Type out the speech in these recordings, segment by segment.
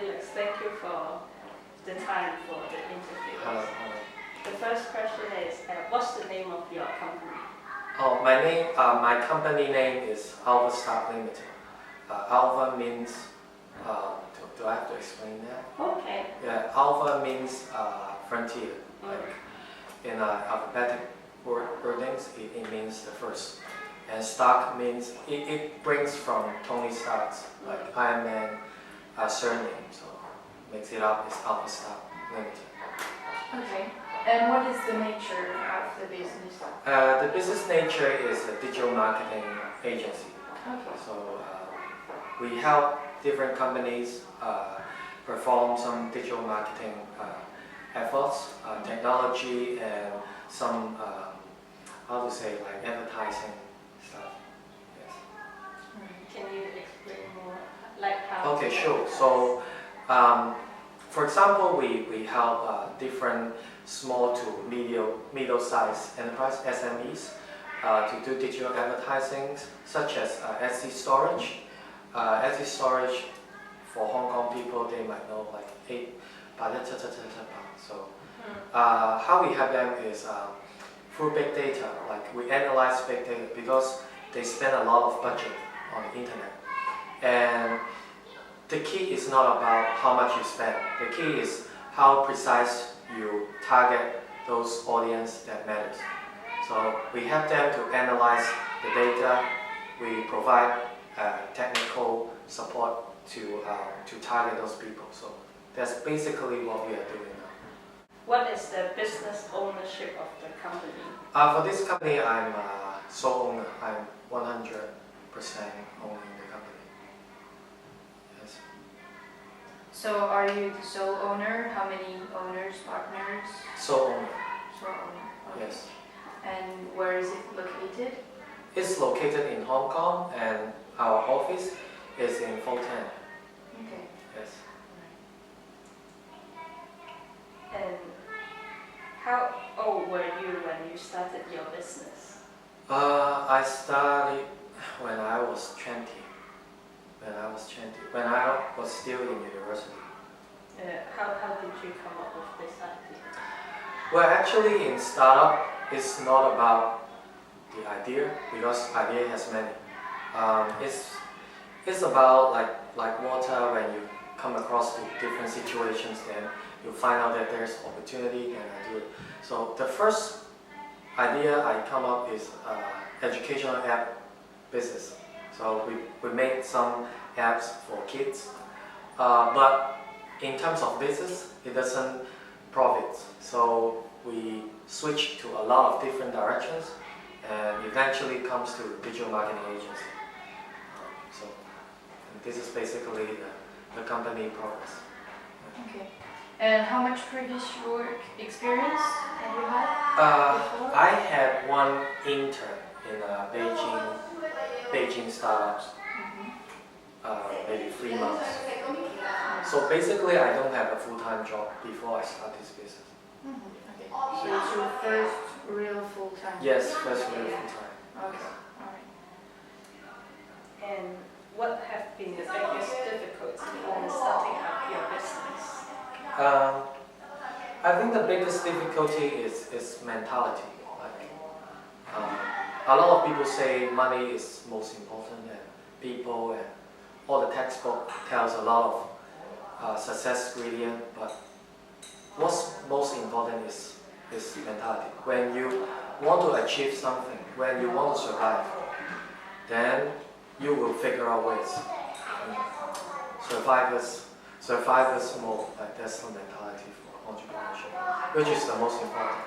Felix. Thank you for the time for the interview. Hello. The first question is, what's the name of your company? Oh, my company name is Alphastark Limited. Alpha means, do I have to explain that? Okay. Yeah, Alpha means frontier. Like in alphabetic wordings, it means the first. And Stark means, it brings from Tony Stark's, like Iron Man surname, so makes it up, it's Alphastark Limited. Okay. And what is the nature of the business? The business nature is a digital marketing agency. Okay. So we help different companies perform some digital marketing efforts, technology, and some, how to say, like advertising stuff. Yes. Can you explain more? Like how? Okay, sure. So, for example, we help different small to middle-sized enterprise (SMEs) to do digital advertising, such as Etsy storage. Etsy storage for Hong Kong people, they might know like 8. So, how we help them is through big data. Like we analyze big data because they spend a lot of budget on the internet, and the key is not about how much you spend. The key is how precise you target those audience that matters. So we help them to analyze the data. We provide technical support to target those people. So that's basically what we are doing now. What is the business ownership of the company? For this company, I'm sole owner. I'm 100% owning the company. Yes. So are you the sole owner? How many owners, partners? Sole owner. Sole owner. Okay. Yes. And where is it located? It's located in Hong Kong, and our office is in Fulton. Okay. Yes. And how old were you when you started your business? I started when I was 20. When I was still in university. How did you come up with this idea? Well, actually, in startup, it's not about the idea because idea has many. It's about like water. When you come across to different situations, then you find out that there's opportunity, and I do it. So the first idea I come up is educational app business. So we made some apps for kids, but in terms of business, it doesn't profit. So we switch to a lot of different directions, and eventually comes to digital marketing agency. So this is basically the company progress. Okay. And how much previous work experience have you had before? I had one intern in Beijing startups, maybe 3 months. So basically, I don't have a full-time job before I start this business. Okay. So it's your first real full-time? Yes, first real full-time. Okay. All right. And what have been the biggest difficulty in starting up your business? I think the biggest difficulty is mentality. Like, a lot of people say money is most important, and people and all the textbook tells a lot of success ingredient, but what's most important is mentality. When you want to achieve something, when you want to survive, then you will figure out ways. Survivors mode, like that's the mentality for entrepreneurship, which is the most important.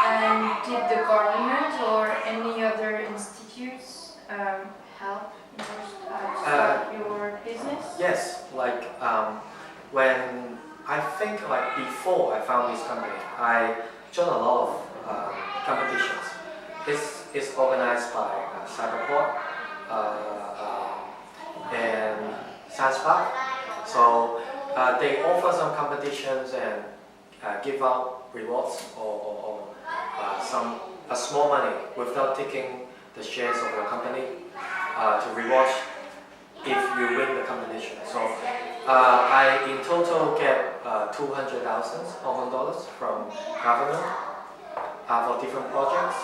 And did the government or any other institutes help in start your business? Yes, like when I think like before I found this company, I joined a lot of competitions. It's organized by Cyberport and Science Park. So they offer some competitions and give out rewards or a small money without taking the shares of your company to reward if you win the competition. So I in total get 200,000 Hong Kong dollars from government for different projects.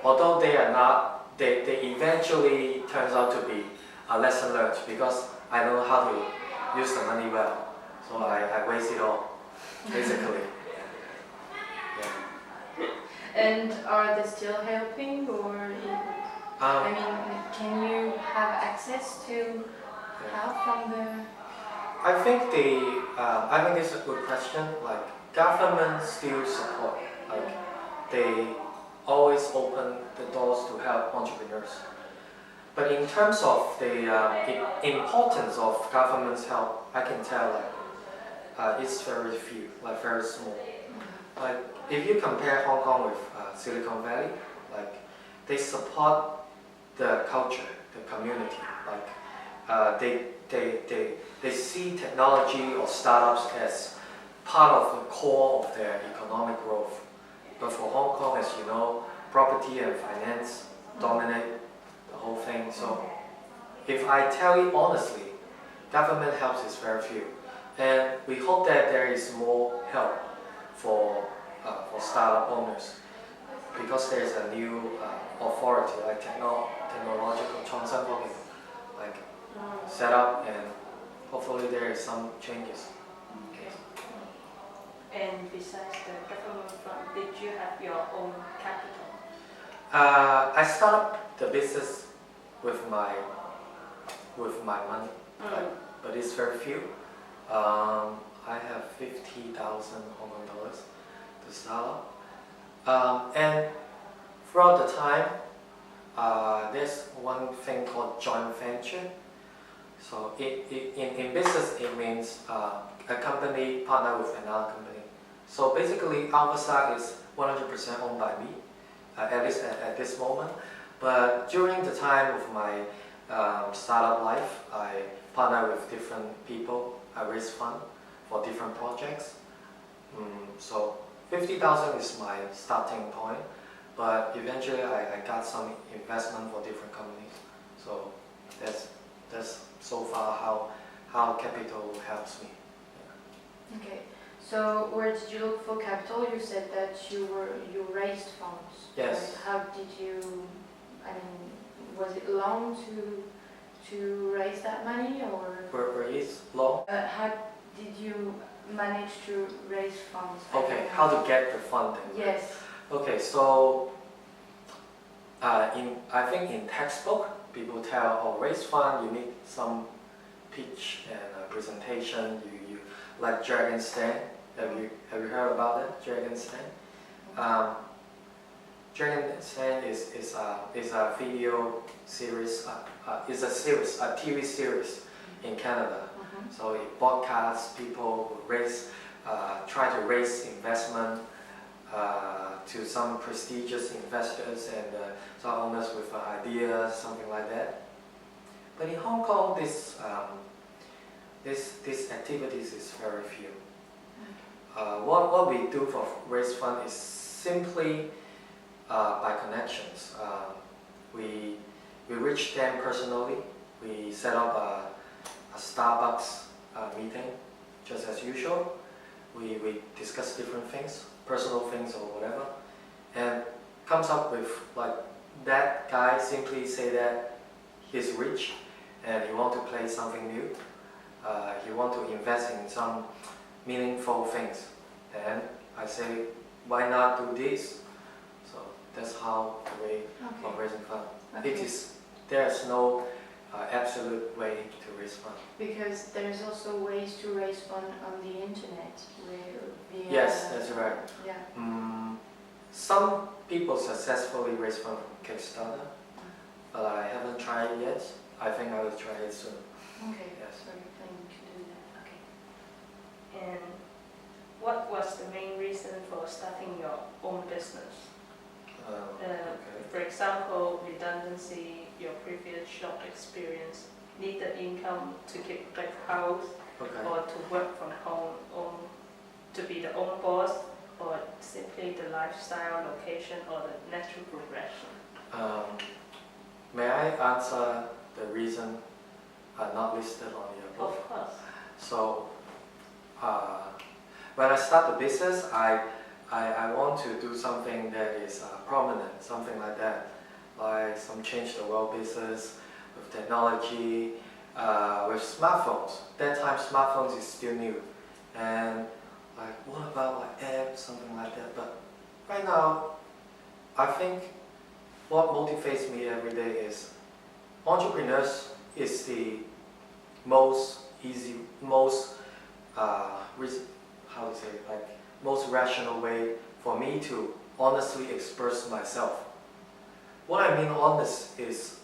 Although they are not, they eventually turns out to be a lesson learned because I know how to use the money well. So I waste it all, basically. Yeah. And are they still helping, or I mean, can you have access to help from the? I think it's a good question. Like government still support, like they always open the doors to help entrepreneurs. But in terms of the importance of government's help, I can tell like it's very few, like very small. Like if you compare Hong Kong with Silicon Valley, like they support the culture, the community. Like they see technology or startups as part of the core of their economic growth. But for Hong Kong, as you know, property and finance dominate the whole thing. So if I tell you honestly, government helps is very few. And we hope that there is more help for startup owners because there's a new authority like technological transfer like set up, and hopefully there is some changes. And besides the government fund, did you have your own capital? I started the business with my money, but it's very few. I have 50,000 Hong Kong dollars to start up. And throughout the time, there's one thing called joint venture. So in business, it means a company partner with another company. So basically, Alphastark is 100% owned by me, at least at this moment. But during the time of my startup life, I partner with different people. I raise funds for different projects. So 50,000 is my starting point, but eventually I got some investment for different companies. So that's so far how capital helps me. Yeah. Okay. So where did you look for capital? You said that you raised funds. Yes. Right? How did you? I mean, was it long to raise that money, or? Where is long? How did you manage to raise funds? Okay, how to get the funding? Yes. Okay, so I think in textbook people tell, oh, raise fund, you need some pitch and presentation. You like Dragon's Den. Have you heard about that? Dragon's Den. Dragon's Den is a video series. Is a series, a TV series in Canada. So it broadcasts people who try to raise investment to some prestigious investors and some owners with ideas, something like that. But in Hong Kong, this activities is very few. What we do for raise fund is simply by connections. We reach them personally. We set up a Starbucks meeting, just as usual. We discuss different things, personal things or whatever, and comes up with like that guy simply say that he's rich and he want to play something new. He want to invest in some meaningful things. Then I say, why not do this? So that's how the way of raising fund. Okay. There's no absolute way to raise fund. Because there's also ways to raise fund on the internet. Via, Yes, that's right. Yeah. Some people successfully raise fund from Kickstarter, but I haven't tried it yet. I think I will try it soon. Okay. Yes. So you're planning to do that. Okay. And what was the main reason for starting your own business? Okay. For example, redundancy, your previous job experience, needed income to keep the house, Okay. or to work from home, to be the own boss, or simply the lifestyle, location, or the natural progression? May I answer the reason are not listed on the above. Of course. So when I start the business, I want to do something that is prominent, something like that, like some change the world business with technology, with smartphones. That time smartphones is still new, and like what about like apps, something like that. But right now, I think what motivates me every day is entrepreneurs is the most easy, most how to say it, like most rational way for me to honestly express myself. What I mean honest is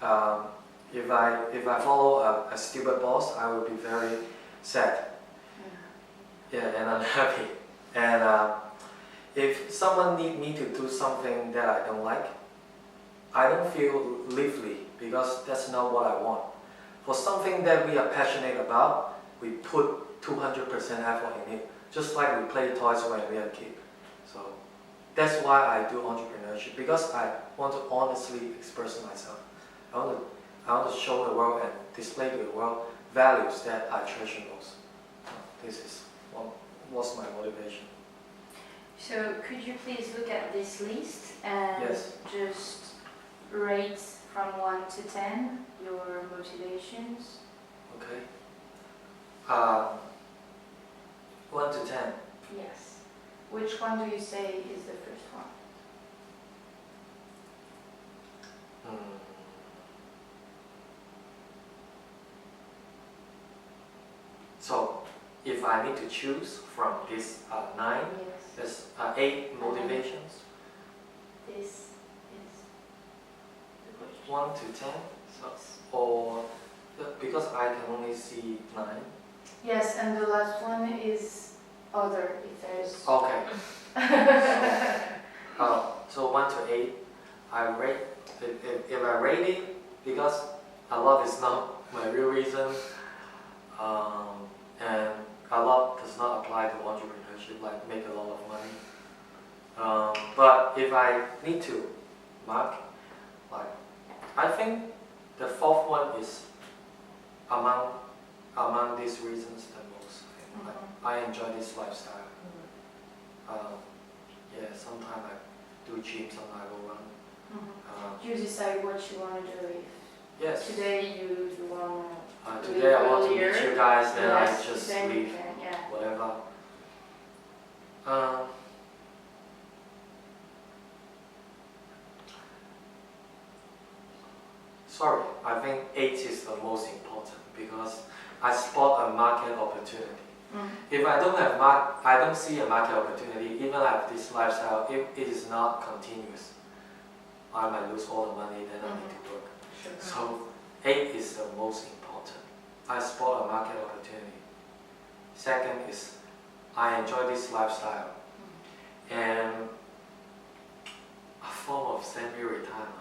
if I follow a stupid boss, I will be very sad. Yeah, and unhappy. And if someone need me to do something that I don't like, I don't feel lively because that's not what I want. For something that we are passionate about, we put 200% effort in it, just like we play toys when we are a kid. So that's why I do entrepreneurship, because I want to honestly express myself. I want to show the world and display to the world values that I treasure most. So this is what's my motivation. So could you please look at this list and Yes. just rate from 1 to 10 your motivations? Okay. 1 to 10. Yes. Which one do you say is the first one? So if I need to choose from this 9, Yes. there's 8 motivations. This is the question. 1 to 10. So, or because I can only see 9. Yes, and the last one is other, if there's... Okay. So 1 to 8, I rate. If I rate it, because a lot is not my real reason, and a lot does not apply to entrepreneurship, like make a lot of money. But if I need to mark, like I think the 4th one is among these reasons the most. Like, I enjoy this lifestyle. Yeah, sometimes I do gym, sometimes I go run. You decide what you want to do. If Yes. today you want to Today I want to meet you guys, then I yes, just then you leave, can, yeah. whatever. Sorry, I think 8 is the most important because I spot a market opportunity. If I don't have I don't see a market opportunity, even I have this lifestyle, if it is not continuous, I might lose all the money, then I need to work. Sure. So 8 is the most important. I spot a market opportunity. Second is I enjoy this lifestyle and a form of semi-retirement.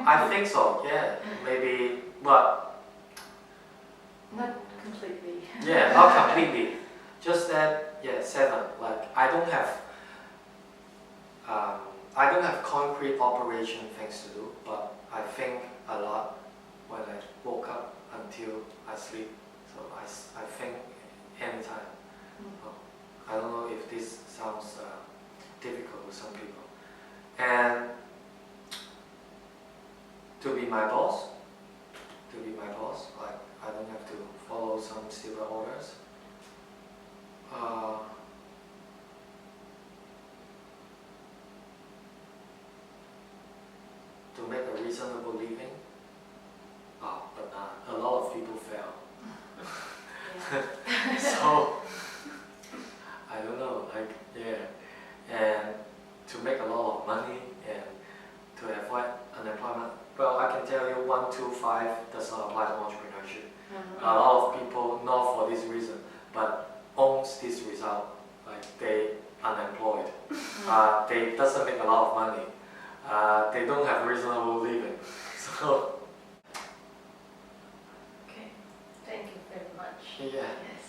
I think so, yeah, maybe, but Not completely. yeah, not completely. Just that, yeah, 7. Like I don't have concrete operation things to do, but I think a lot when I woke up until I sleep. So I think anytime. I don't know if this sounds difficult to some people. And to be my boss, like I don't have to follow some stupid orders. To make a reasonable living, but a lot of people fail. So I don't know, like yeah, and to make a lot of money and to avoid unemployment. Well, I can tell you 1, 2, 5 does not apply to entrepreneurship. A lot of people, not for this reason, but owns this result, like they unemployed. They doesn't make a lot of money. They don't have reasonable living. So Okay. Thank you very much. yeah. Yes.